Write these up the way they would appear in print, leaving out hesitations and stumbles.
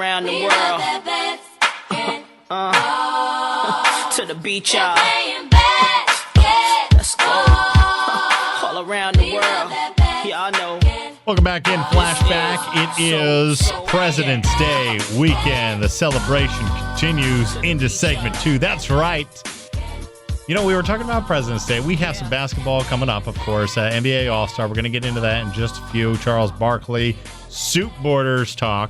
around the world. To the beach, y'all. Let's go. All around the world. Y'all know. Welcome back in Flashback. It is President's Day weekend. The celebration continues into segment 2. That's right. You know, we were talking about President's Day. We have some basketball coming up, of course. NBA All-Star. We're going to get into that in just a few. Charles Barkley, Suit Borders talk.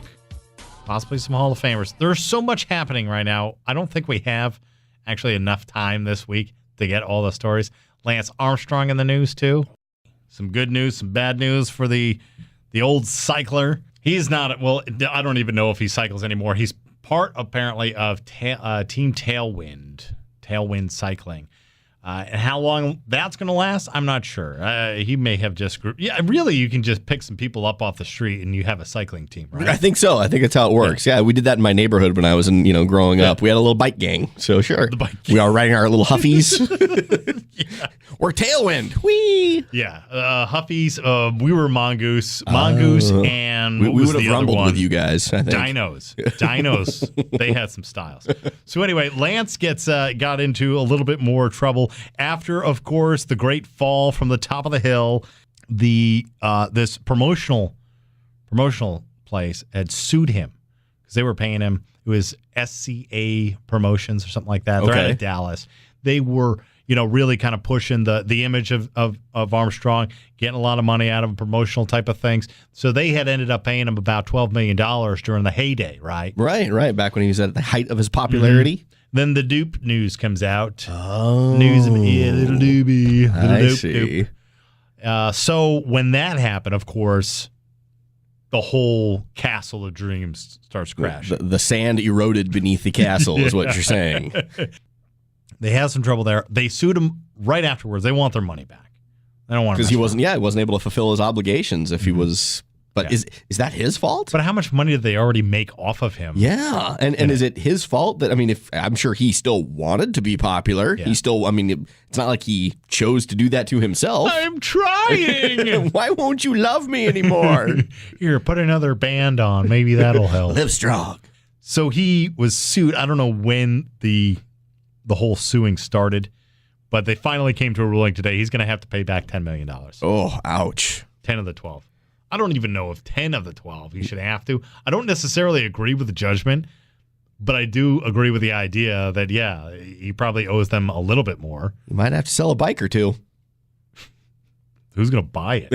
Possibly some Hall of Famers. There's so much happening right now. I don't think we have actually enough time this week to get all the stories. Lance Armstrong in the news, too. Some good news, some bad news for the old cycler. He's not, well, I don't even know if he cycles anymore. He's part, apparently, of Team Tailwind Cycling. And how long that's going to last, I'm not sure. He may have just... Yeah, really, you can just pick some people up off the street and you have a cycling team, right? I think so. I think that's how it works. Yeah, we did that in my neighborhood when I was growing up. We had a little bike gang, so sure. The bike gang. We are riding our little Huffies. Yeah. We're Tailwind. Whee! Yeah, Huffies. We were Mongoose. Mongoose and we would have rumbled with you guys, I think. Dinos. They had some styles. So anyway, Lance got into a little bit more trouble after, of course, the great fall from the top of the hill. This promotional place had sued him because they were paying him. It was SCA Promotions or something like that. They're out of Dallas. They were, really kind of pushing the image of Armstrong, getting a lot of money out of promotional type of things. So they had ended up paying him about $12 million during the heyday, right? Right. Back when he was at the height of his popularity. Mm-hmm. Then the dupe news comes out. Oh. News of little doobie. I see. So when that happened, of course, the whole castle of dreams starts crashing. The sand eroded beneath the castle is what you're saying. They had some trouble there. They sued him right afterwards. They want their money back. They don't want to, because he wasn't able to fulfill his obligations if he was. But is that his fault? But how much money did they already make off of him? Yeah, and is it his fault that if I'm sure he still wanted to be popular. Yeah. He still, it's not like he chose to do that to himself. I'm trying. Why won't you love me anymore? Here, put another band on. Maybe that'll help. Live strong. So he was sued. I don't know when the whole suing started, but they finally came to a ruling today. He's going to have to pay back $10 million. Oh, ouch. 10 of the 12. I don't even know if 10 of the 12 he should have to. I don't necessarily agree with the judgment, but I do agree with the idea that, yeah, he probably owes them a little bit more. You might have to sell a bike or two. Who's going to buy it?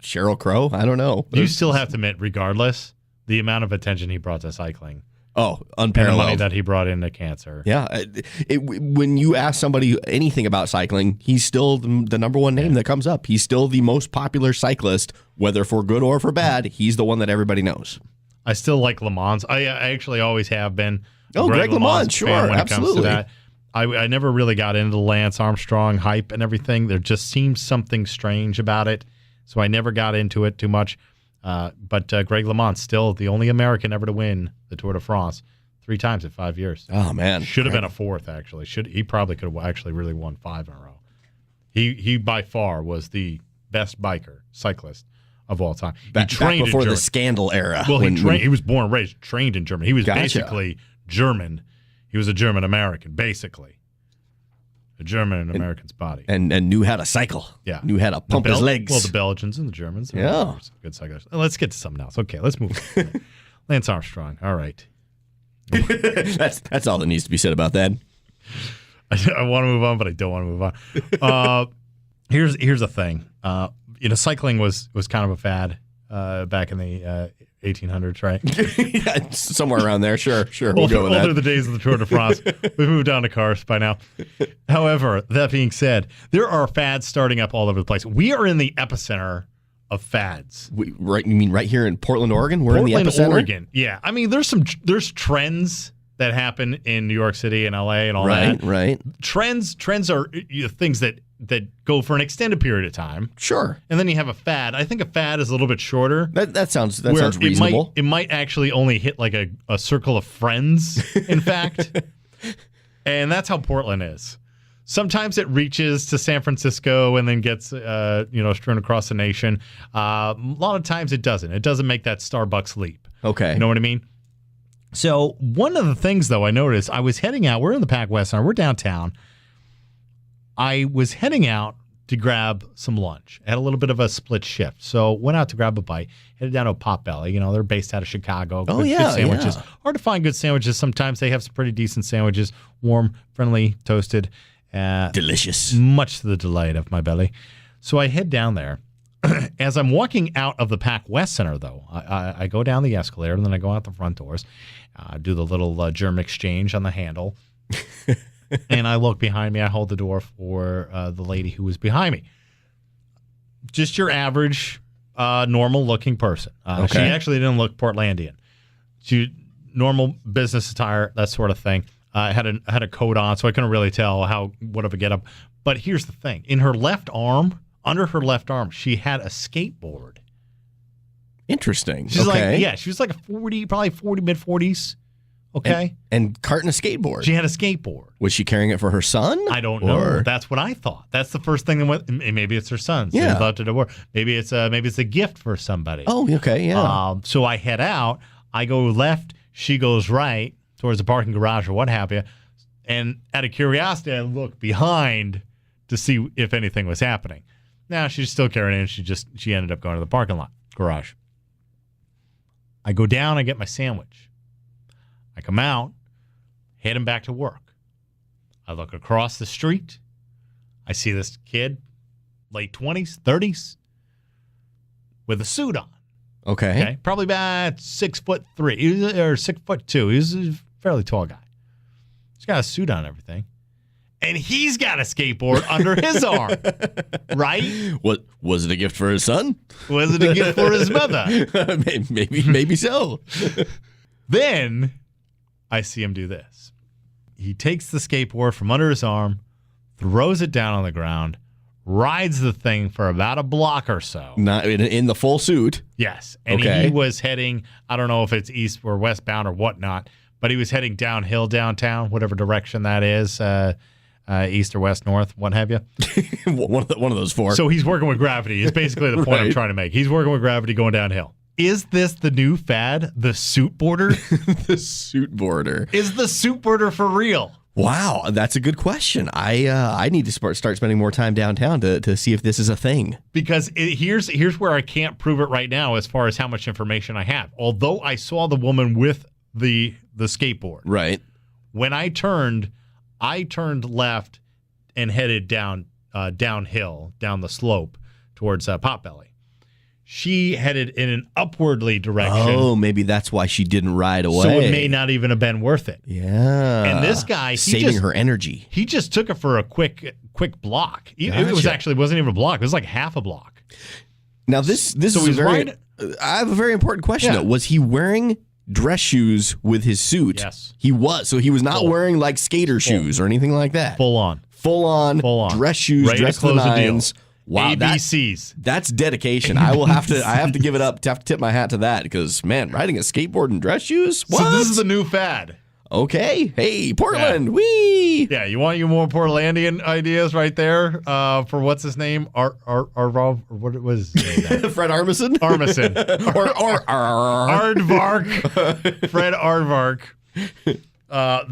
Sheryl Crow? I don't know. You still have to admit, regardless, the amount of attention he brought to cycling. Oh, unparalleled. And the money that he brought into cancer. Yeah. When you ask somebody anything about cycling, he's still the number one name that comes up. He's still the most popular cyclist, whether for good or for bad. He's the one that everybody knows. I still like Le Mans. I actually always have been. Greg LeMond, sure, when absolutely. It comes to that. I never really got into the Lance Armstrong hype and everything. There just seems something strange about it, so I never got into it too much. But Greg LeMond, still the only American ever to win the Tour de France 3 times in 5 years. Oh, man. Should have been a 4th, actually. He probably could have actually really won 5 in a row. He by far was the best cyclist of all time. Back before the scandal era. Well, he was born and raised, trained in Germany. He was basically German. He was a German-American, basically. A German in American's body. And knew how to cycle. Yeah. Knew how to pump his legs. Well, the Belgians and the Germans. Yeah. Good cyclists. Let's get to something else. Okay, let's move on. Lance Armstrong. All right. That's all that needs to be said about that. I want to move on, but I don't want to move on. Here's the thing. Cycling was kind of a fad back in the 1800s, right? Yeah, somewhere around there. Sure. We'll go with that. Older the days of the Tour de France. We've moved on to cars by now. However, that being said, there are fads starting up all over the place. We are in the epicenter of fads. You mean right here in Portland, Oregon? We're in the epicenter? Oregon. Yeah. There's trends that happen in New York City and LA and all that. Right. Trends are things that go for an extended period of time. Sure. And then you have a fad. I think a fad is a little bit shorter. That sounds reasonable. It might actually only hit like a circle of friends, in fact. And that's how Portland is. Sometimes it reaches to San Francisco and then gets strewn across the nation. A lot of times it doesn't. It doesn't make that Starbucks leap. Okay. You know what I mean? So one of the things, though, I noticed, I was heading out. We're in the Pac West Center. We're downtown. I was heading out to grab some lunch. I had a little bit of a split shift. So went out to grab a bite, headed down to Potbelly. You know, they're based out of Chicago. Oh, good sandwiches. yeah. Hard to find good sandwiches. Sometimes they have some pretty decent sandwiches. Warm, friendly, toasted. Delicious. Much to the delight of my belly. So I head down there. As I'm walking out of the Pac West Center, though, I go down the escalator, and then I go out the front doors, do the little germ exchange on the handle, and I look behind me. I hold the door for the lady who was behind me. Just your average, normal-looking person. She actually didn't look Portlandian. She normal business attire, that sort of thing. I had a coat on, so I couldn't really tell what of a get up. But here's the thing: in her left arm. Under her left arm, she had a skateboard. Interesting. She's she was like probably 40, mid-40s. Okay. And carting a skateboard. She had a skateboard. Was she carrying it for her son? I don't know. That's what I thought. That's the first thing that went. Maybe it's her son. So yeah. Thought it work. Maybe it's a gift for somebody. Oh, okay, yeah. So I head out. I go left. She goes right towards the parking garage or what have you. And out of curiosity, I look behind to see if anything was happening. Now she's still carrying it. She ended up going to the parking lot garage. I go down. I get my sandwich. I come out, heading back to work. I look across the street. I see this kid, late 20s, 30s, with a suit on. Okay. Probably about 6'3" or 6'2". He's a fairly tall guy. He's got a suit on and everything. And he's got a skateboard under his arm, right? What was it a gift for his son? Was it a gift for his mother? maybe so. Then I see him do this. He takes the skateboard from under his arm, throws it down on the ground, rides the thing for about a block or so. Not in the full suit. Yes, and he was heading. I don't know if it's east or westbound or whatnot, but he was heading downhill downtown, whatever direction that is. East or west, north, what have you? one of those four. So he's working with gravity. Is basically the point I'm trying to make. He's working with gravity going downhill. Is this the new fad, the suit boarder? The suit boarder. Is the suit boarder for real? Wow, that's a good question. I need to start spending more time downtown to see if this is a thing. Because here's where I can't prove it right now as far as how much information I have. Although I saw the woman with the skateboard. Right. When I turned left and headed downhill, down the slope towards Potbelly. She headed in an upwardly direction. Oh, maybe that's why she didn't ride away. So it may not even have been worth it. Yeah. And this guy, saving her energy. He just took it for a quick block. Gotcha. It wasn't even a block. It was like half a block. Now this is I have a very important question though. Was he wearing dress shoes with his suit? Yes. He was. So he was not wearing like skater shoes or anything like that. Full on dress shoes, ready dress to close to the nines. Wow, ABCs. That's dedication. I have to give it up. To have to tip my hat to that because man, riding a skateboard in dress shoes. What? So this is the new fad. Okay. Hey, Portland. Yeah. Wee. Yeah, you want more Portlandian ideas right there for what's his name? What was his name? Fred Armisen? Armisen. Aardvark. Fred Aardvark.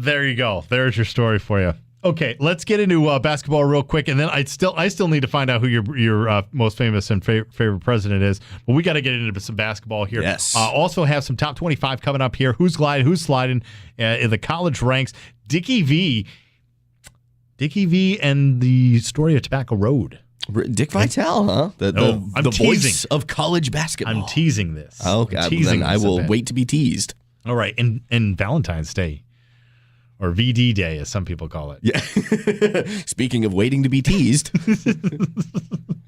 There you go. There's your story for you. Okay, let's get into basketball real quick, and then I still need to find out who your most famous and favorite president is. But we got to get into some basketball here. Yes. Also have some top 25 coming up here. Who's gliding? Who's sliding in the college ranks? Dickie V, and the story of Tobacco Road. Dick Vitale, huh? The voice of college basketball. I'm teasing this. Okay, then I will wait to be teased. All right, and Valentine's Day. Or VD Day, as some people call it. Yeah. Speaking of waiting to be teased.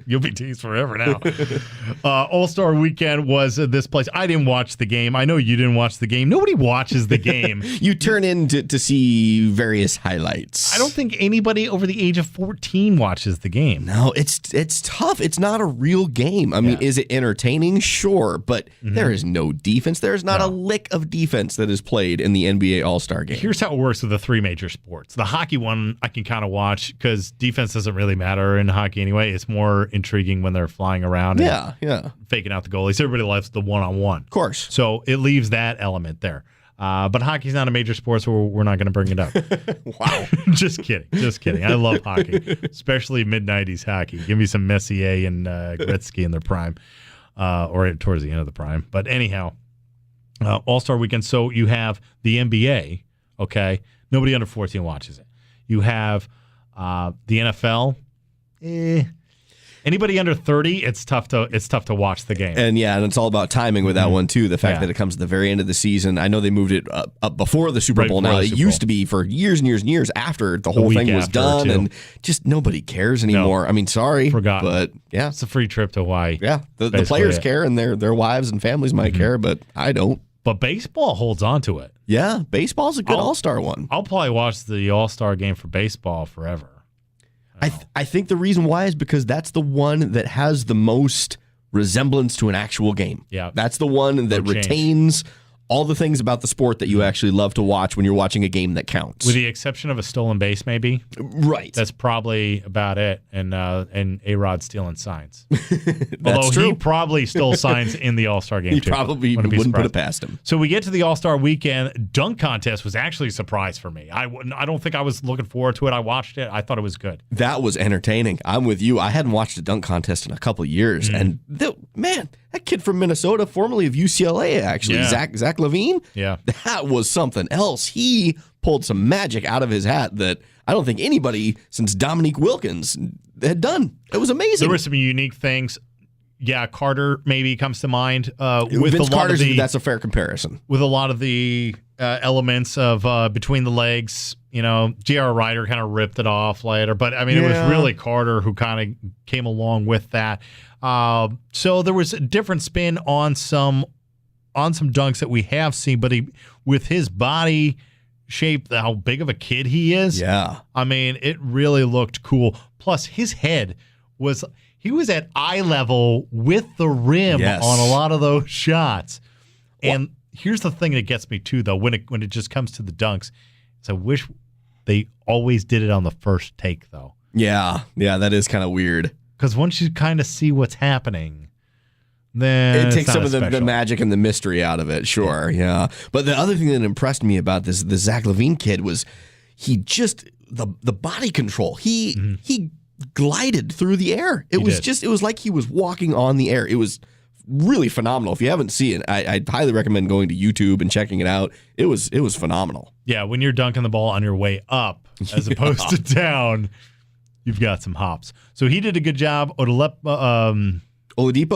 You'll be teased forever now. All-Star Weekend was this place. I didn't watch the game. I know you didn't watch the game. Nobody watches the game. You turn in to see various highlights. I don't think anybody over the age of 14 watches the game. No, it's tough. It's not a real game. I mean, is it entertaining? Sure, but there is no defense. There's not a lick of defense that is played in the NBA All-Star game. Here's how it works with the three major sports. The hockey one I can kind of watch because defense doesn't really matter in hockey anyway. It's more intriguing when they're flying around and faking out the goalies. Everybody loves the one-on-one. Of course. So it leaves that element there. But hockey's not a major sport, so we're not going to bring it up. Wow. Just kidding. I love hockey, especially mid-'90s hockey. Give me some Messier and Gretzky in their prime, or towards the end of the prime. But anyhow, All-Star Weekend. So you have the NBA, okay? Nobody under 14 watches it. You have the NFL. Anybody under 30, it's tough to watch the game. And it's all about timing with that one too. The fact that it comes at the very end of the season. I know they moved it up before the Super Bowl. Now it used to be for years and years and years after the whole thing was done, and just nobody cares anymore. No. I mean, sorry, forgotten. But it's a free trip to Hawaii. Yeah, the players care, and their wives and families might care, but I don't. But baseball holds on to it. Yeah, baseball's a good All-Star one. I'll probably watch the All-Star game for baseball forever. I think the reason why is because that's the one that has the most resemblance to an actual game. Yeah. That's the one that retains all the things about the sport that you actually love to watch when you're watching a game that counts. With the exception of a stolen base, maybe. Right. That's probably about it. And A-Rod stealing signs. Although he probably stole signs in the All-Star game, too. He probably wouldn't put it past him. So we get to the All-Star Weekend. Dunk contest was actually a surprise for me. I don't think I was looking forward to it. I watched it. I thought it was good. That was entertaining. I'm with you. I hadn't watched a dunk contest in a couple of years. And, that kid from Minnesota, formerly of UCLA, actually, Zach Levine, that was something else. He pulled some magic out of his hat that I don't think anybody since Dominique Wilkins had done. It was amazing. There were some unique things. Yeah, Carter maybe comes to mind. With Vince Carter's, that's a fair comparison. With a lot of the elements of between the legs, J.R. Ryder kind of ripped it off later. But, I mean, it was really Carter who kind of came along with that. So there was a different spin on some dunks that we have seen, but with his body shape, how big of a kid he is. Yeah. I mean, it really looked cool. Plus, his head was at eye level with the rim on a lot of those shots. And here's the thing that gets me too, though, when it just comes to the dunks, is I wish they always did it on the first take, though. Yeah, that is kind of weird. Because once you kind of see what's happening, then it takes some of the magic and the mystery out of it. Sure, yeah. But the other thing that impressed me about the Zach Levine kid was the body control. He glided through the air. It was like he was walking on the air. It was really phenomenal. If you haven't seen it, I'd highly recommend going to YouTube and checking it out. It was phenomenal. Yeah, when you're dunking the ball on your way up as opposed to down, you've got some hops. So he did a good job. Oladipo,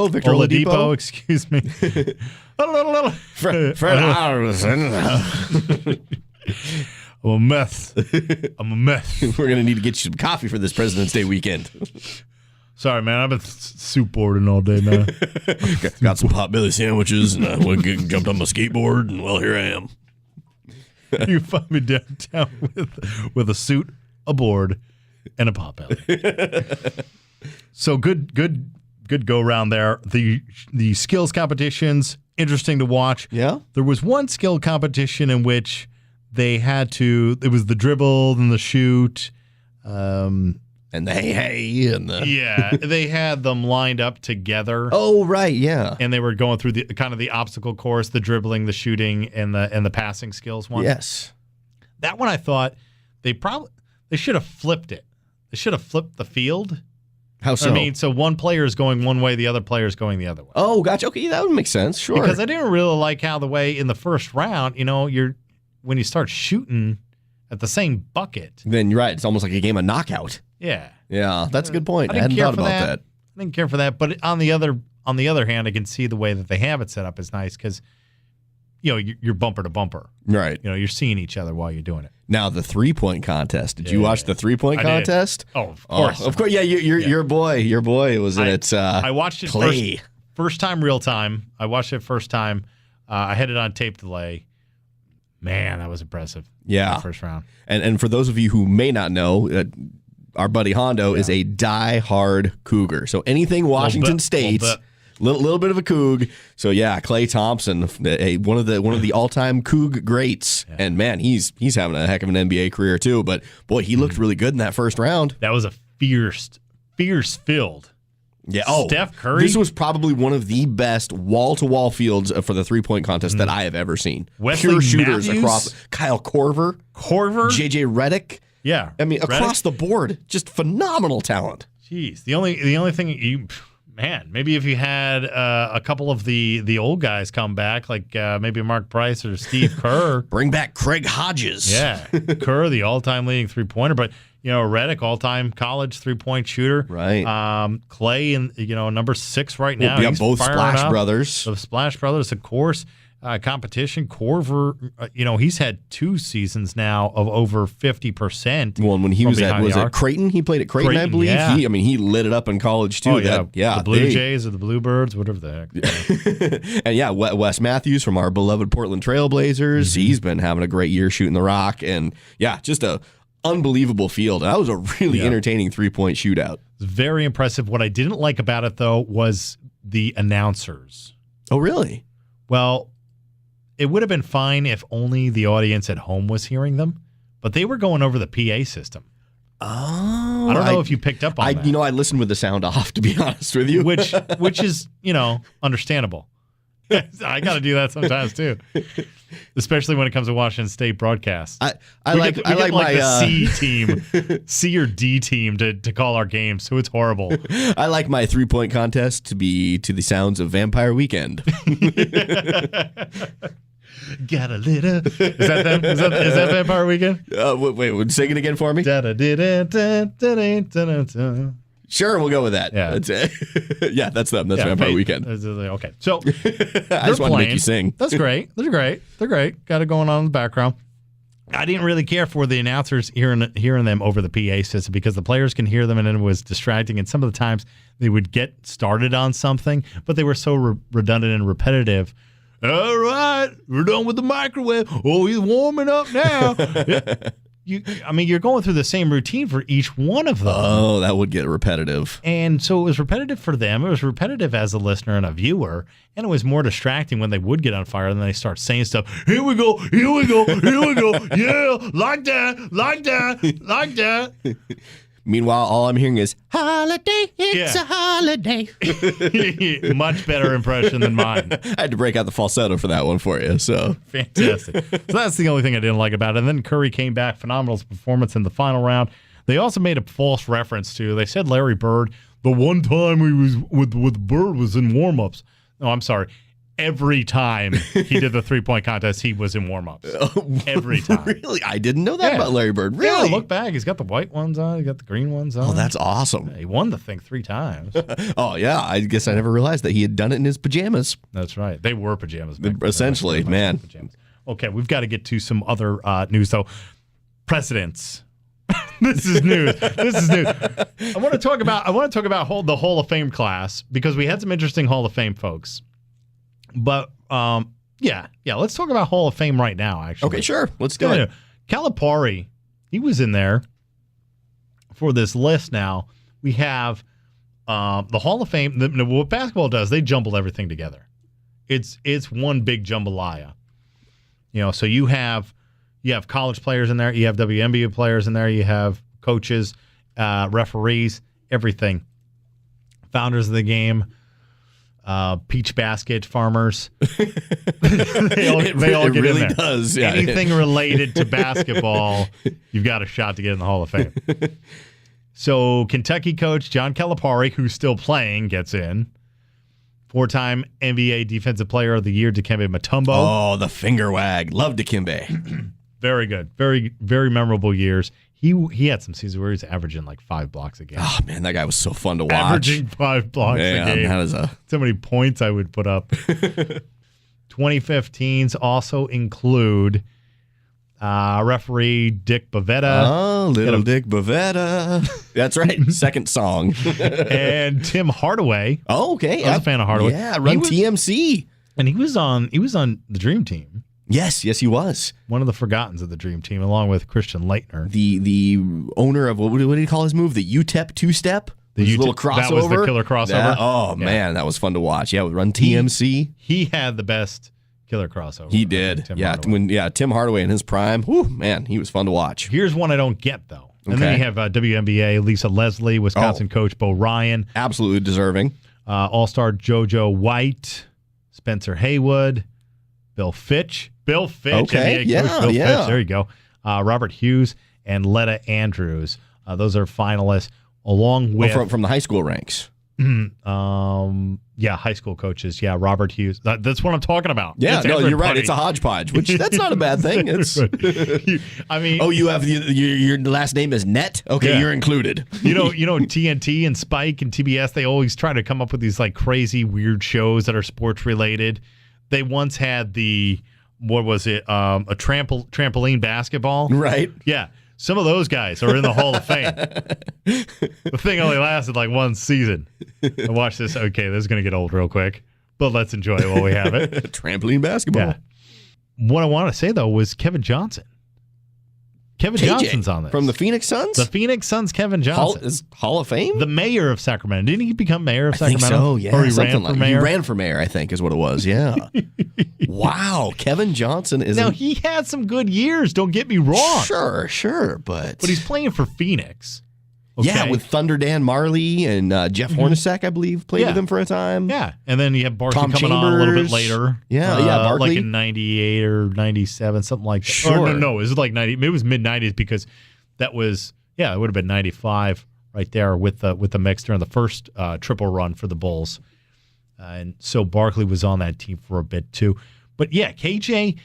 Victor Oladipo, excuse me. Fred Harrison. I'm a mess. We're going to need to get you some coffee for this President's Day weekend. Sorry, man. I've been soup boarding all day, man. Got some Potbelly sandwiches, and I jumped on my skateboard, and well, here I am. You find me downtown with a suit, a board, and a Potbelly. So good go round there. The skills competitions, interesting to watch. Yeah. There was one skill competition in which they had to. It was the dribble and the shoot. And the hey and the they had them lined up together. Oh right, yeah. And they were going through the kind of the obstacle course, the dribbling, the shooting, and the passing skills one. Yes. That one I thought they should have flipped it. They should have flipped the field. How so? I mean, so one player is going one way, the other player is going the other way. Oh, gotcha. Okay, that would make sense. Sure. Because I didn't really like how the way in the first round, when you start shooting at the same bucket. Then you're right. It's almost like a game of knockout. Yeah. Yeah, that's a good point. I hadn't thought about that. I didn't care for that. But on the other hand, I can see the way that they have it set up is nice because, you're bumper to bumper. Right. You're seeing each other while you're doing it. Now, the 3-point contest. Did you watch the 3-point contest? Oh, of course. Of course. Yeah, your boy was in it. I watched it first time, real time. I watched it first time. I had it on tape delay. Man, that was impressive. Yeah. In the first round. And for those of you who may not know, our buddy Hondo is a die-hard Cougar. So anything Washington State, little bit of a Coug. So yeah, Klay Thompson, one of the all-time Coug greats, and man, he's having a heck of an NBA career too. But boy, he looked really good in that first round. That was a fierce field. Yeah. Oh, Steph Curry. This was probably one of the best wall-to-wall fields for the three-point contest that I have ever seen. Wesley Pure shooters Matthews? across. Kyle Korver. JJ Redick. Yeah. I mean, across the board, just phenomenal talent. Jeez. The only thing maybe if you had a couple of the old guys come back, like maybe Mark Price or Steve Kerr. Bring back Craig Hodges. Yeah. Kerr, the all-time leading three-pointer, but Redick, all-time college three-point shooter. Right. Clay, number 6 right now. Yeah, He's both firing Splash up. Brothers. The Splash Brothers, of course. Competition. Korver, he's had 2 seasons now of over 50%. Well, and when he was at Creighton? He played at Creighton, I believe. Yeah. He lit it up in college too. Oh, yeah. The Blue Jays or the Bluebirds, whatever the heck. And yeah, Wes Matthews from our beloved Portland Trailblazers. Mm-hmm. He's been having a great year shooting the rock, and yeah, just a unbelievable field. That was a really entertaining 3-point shootout. It's very impressive. What I didn't like about it though was the announcers. Oh, really? Well, it would have been fine if only the audience at home was hearing them, but they were going over the PA system. Oh, I don't know if you picked up on that. I listened with the sound off, to be honest with you. which is, understandable. I got to do that sometimes too, especially when it comes to Washington State broadcasts. I like my the C team, C or D team to call our games, so it's horrible. I like my 3-point contest to be to the sounds of Vampire Weekend. Got a little. Is that them? Is that Vampire Weekend? Wait, sing it again for me. Sure, we'll go with that. Yeah, that's them. That's Vampire Weekend. Okay, so I just want to make you sing. That's great. They're great. Got it going on in the background. I didn't really care for the announcers hearing them over the PA system because the players can hear them and it was distracting. And some of the times they would get started on something, but they were so redundant and repetitive. All right, we're done with the microwave. Oh, he's warming up now. You're going through the same routine for each one of them. Oh, that would get repetitive. And so it was repetitive for them. It was repetitive as a listener and a viewer. And it was more distracting when they would get on fire and then they start saying stuff. Here we go. Here we go. Here we go. Yeah, like that, like that, like that. Meanwhile, all I'm hearing is, holiday, it's a holiday. Much better impression than mine. I had to break out the falsetto for that one for you. So fantastic. So that's the only thing I didn't like about it. And then Curry came back, phenomenal performance in the final round. They also made a false reference to, they said Larry Bird, the one time he was with Bird was in warm-ups. No, I'm sorry. Every time he did the 3-point contest, he was in warm-ups. Every time. Really? I didn't know that about Larry Bird. Really? Yeah, look back. He's got the white ones on. He's got the green ones on. Oh, that's awesome. He won the thing 3 times. Oh, yeah. I guess I never realized that he had done it in his pajamas. That's right. They were pajamas. Essentially, man. Pajamas. Okay, we've got to get to some other news, though. Presidents. This is news. I want to talk about the Hall of Fame class because we had some interesting Hall of Fame folks. But, let's talk about Hall of Fame right now, actually. Okay, sure. Let's do it. Calipari, he was in there for this list now. We have the Hall of Fame. What basketball does, they jumble everything together. It's one big jambalaya. So you have college players in there. You have WNBA players in there. You have coaches, referees, everything. Founders of the game. Peach basket farmers. they all get really in there. Does. Yeah. Anything related to basketball, you've got a shot to get in the Hall of Fame. So Kentucky coach John Calipari, who's still playing, gets in. 4-time NBA Defensive Player of the Year, Dikembe Mutombo. Oh, the finger wag. Love Dikembe. Very good. Very, very memorable years. He had some seasons where he was averaging like 5 blocks a game. Oh, man, that guy was so fun to watch. Averaging 5 blocks a game. That is so many points I would put up. 2015s also include referee Dick Bavetta. Oh, little Dick Bavetta. That's right. Second song. And Tim Hardaway. Oh, okay. I was a fan of Hardaway. Yeah, Run TMC. And he was on the Dream Team. Yes, he was. One of the forgottens of the Dream Team, along with Christian Leitner. The owner of, what did he call his move? The UTEP two-step? The little crossover? That was the killer crossover? Man, that was fun to watch. Yeah, with Run TMC. He had the best killer crossover. He did. Tim Hardaway in his prime. Whew, man, he was fun to watch. Here's one I don't get, though. And then you have WNBA, Lisa Leslie, Wisconsin coach Bo Ryan. Absolutely deserving. All-Star JoJo White, Spencer Haywood, Bill Fitch. Okay, NBA yeah, coach Bill yeah. Fitch. There you go. Robert Hughes and Letta Andrews. Those are finalists, along with from the high school ranks. high school coaches. Yeah, Robert Hughes. That's what I'm talking about. Yeah, It's no, you're right. everybody. It's a hodgepodge, which that's not a bad thing. It's I mean, you have your last name is Net. Okay, Yeah. you're included. you know, TNT and Spike and TBS. They always try to come up with these like crazy, weird shows that are sports related. They once had what was it? A trampoline basketball. Right. Yeah. Some of those guys are in the Hall of Fame. The thing only lasted like one season. I watched this. Okay, this is going to get old real quick, but let's enjoy it while we have it. Trampoline basketball. Yeah. What I want to say, though, was Kevin Johnson. Kevin KJ, Johnson's on this. From the Phoenix Suns? The Phoenix Suns, Kevin Johnson. Is Hall of Fame? The mayor of Sacramento. Didn't he become mayor of I think Sacramento? so, yeah. Or he something ran for mayor? He ran for mayor, I think, is what it was, yeah. Wow, Kevin Johnson is... Now, he had some good years, don't get me wrong. Sure, but... But he's playing for Phoenix. Okay? Yeah, with Thunder Dan Marley and Jeff Hornacek, I believe, played with him for a time. Yeah, and then you have Barkley Tom coming on a little bit Chambers. later. Yeah, Barkley. Like in 98 or 97, something like that. Sure. Or no, it was like 90. Maybe it was mid-90s because that was, it would have been 95 right there with the mix during the first triple run for the Bulls. And so Barkley was on that team for a bit too. But yeah, KJ,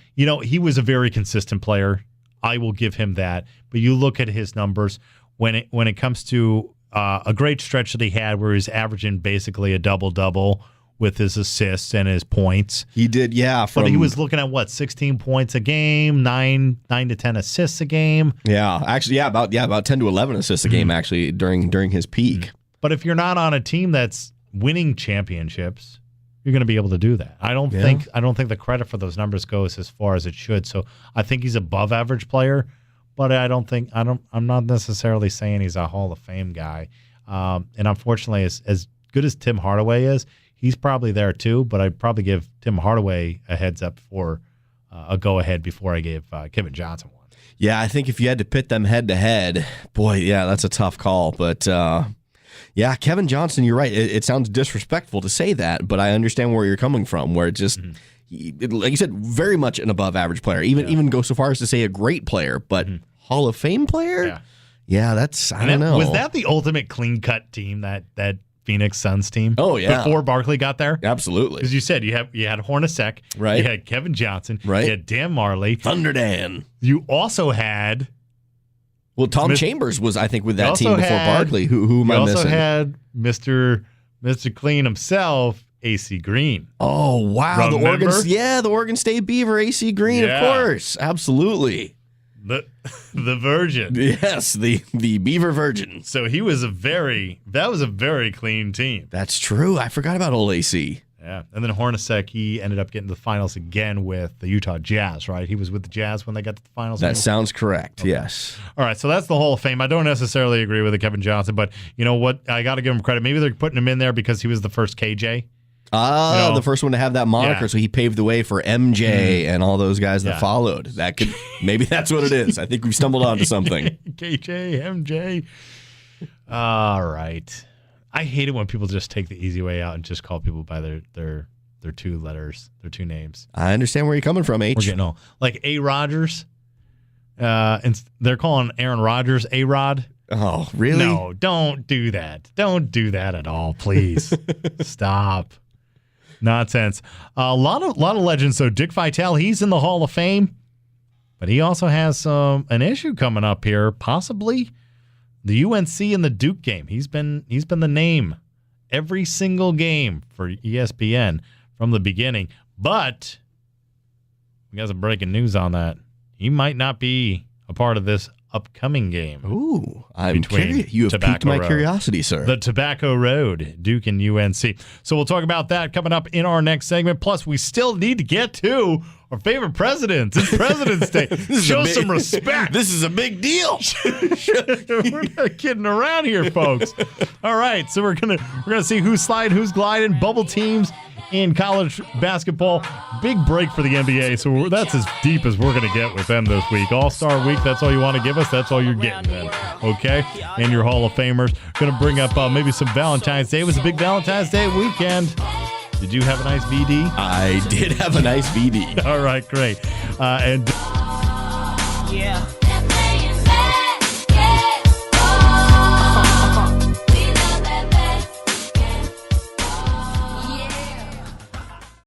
he was a very consistent player. I will give him that. But you look at his numbers, when it comes to a great stretch that he had where he's averaging basically a double-double with his assists and his points. He did, yeah. But he was looking at 16 points a game, 9 to 10 assists a game. Yeah, actually, about 10 to 11 assists a game actually during his peak. But if you're not on a team that's winning championships, you're going to be able to do that. I don't think the credit for those numbers goes as far as it should. So I think he's above average player, but I'm not necessarily saying he's a Hall of Fame guy. And unfortunately, as good as Tim Hardaway is, he's probably there too, but I'd probably give Tim Hardaway a heads up for a go-ahead before I gave Kevin Johnson one. Yeah, I think if you had to pit them head-to-head, boy, yeah, that's a tough call. But, yeah, Kevin Johnson, you're right. It sounds disrespectful to say that, but I understand where you're coming from, where it just, like you said, very much an above-average player. Even go so far as to say a great player, but Hall of Fame player? Yeah. Yeah, that's, I don't know. Was that the ultimate clean-cut team, that Phoenix Suns team? Oh, yeah. Before Barkley got there? Absolutely. Because you said you had Hornacek, right? You had Kevin Johnson, right? You had Dan Marley, Thunder Dan. You also had Tom Chambers was, I think, with that team before Barkley. Who am I missing? You also had Mr. Clean himself, AC Green. Oh wow, Remember? the Oregon State Beaver, AC Green, of course, absolutely. The Virgin. Yes, the Beaver Virgin. So that was a very clean team. That's true. I forgot about old AC. Yeah. And then Hornacek, he ended up getting to the finals again with the Utah Jazz, right? He was with the Jazz when they got to the finals. That sounds correct, okay. Yes. All right, so that's the Hall of Fame. I don't necessarily agree with Kevin Johnson, but you know what? I got to give him credit. Maybe they're putting him in there because he was the first KJ. The first one to have that moniker, so he paved the way for MJ and all those guys that followed. Maybe that's what it is. I think we've stumbled onto something. KJ, MJ. All right. I hate it when people just take the easy way out and just call people by their two letters, their two names. I understand where you're coming from, H. We're getting all like A. Rodgers. And they're calling Aaron Rodgers A-Rod. Oh, really? No, don't do that. Don't do that at all, please. Stop. Nonsense. A lot of legends. So Dick Vitale, he's in the Hall of Fame, but he also has an issue coming up here, possibly the UNC and the Duke game. He's been the name every single game for ESPN from the beginning. But we got some breaking news on that. He might not be a part of this upcoming game. Ooh, I'm curious. You have piqued my curiosity, sir. The Tobacco Road, Duke and UNC. So we'll talk about that coming up in our next segment. Plus, we still need to get to our favorite presidents. It's President's Day. Show some respect. This is a big deal. We're not kidding around here, folks. All right, so we're gonna see who's sliding, who's gliding, bubble teams in college basketball. Big break for the NBA, so that's as deep as we're gonna get with them this week. All-Star Week, that's all you want to give us. That's all you're getting then, okay? And your Hall of Famers. Gonna bring up maybe some Valentine's Day. It was a big Valentine's Day weekend. Did you have a nice VD? I did have a nice VD. All right, great. And Yeah.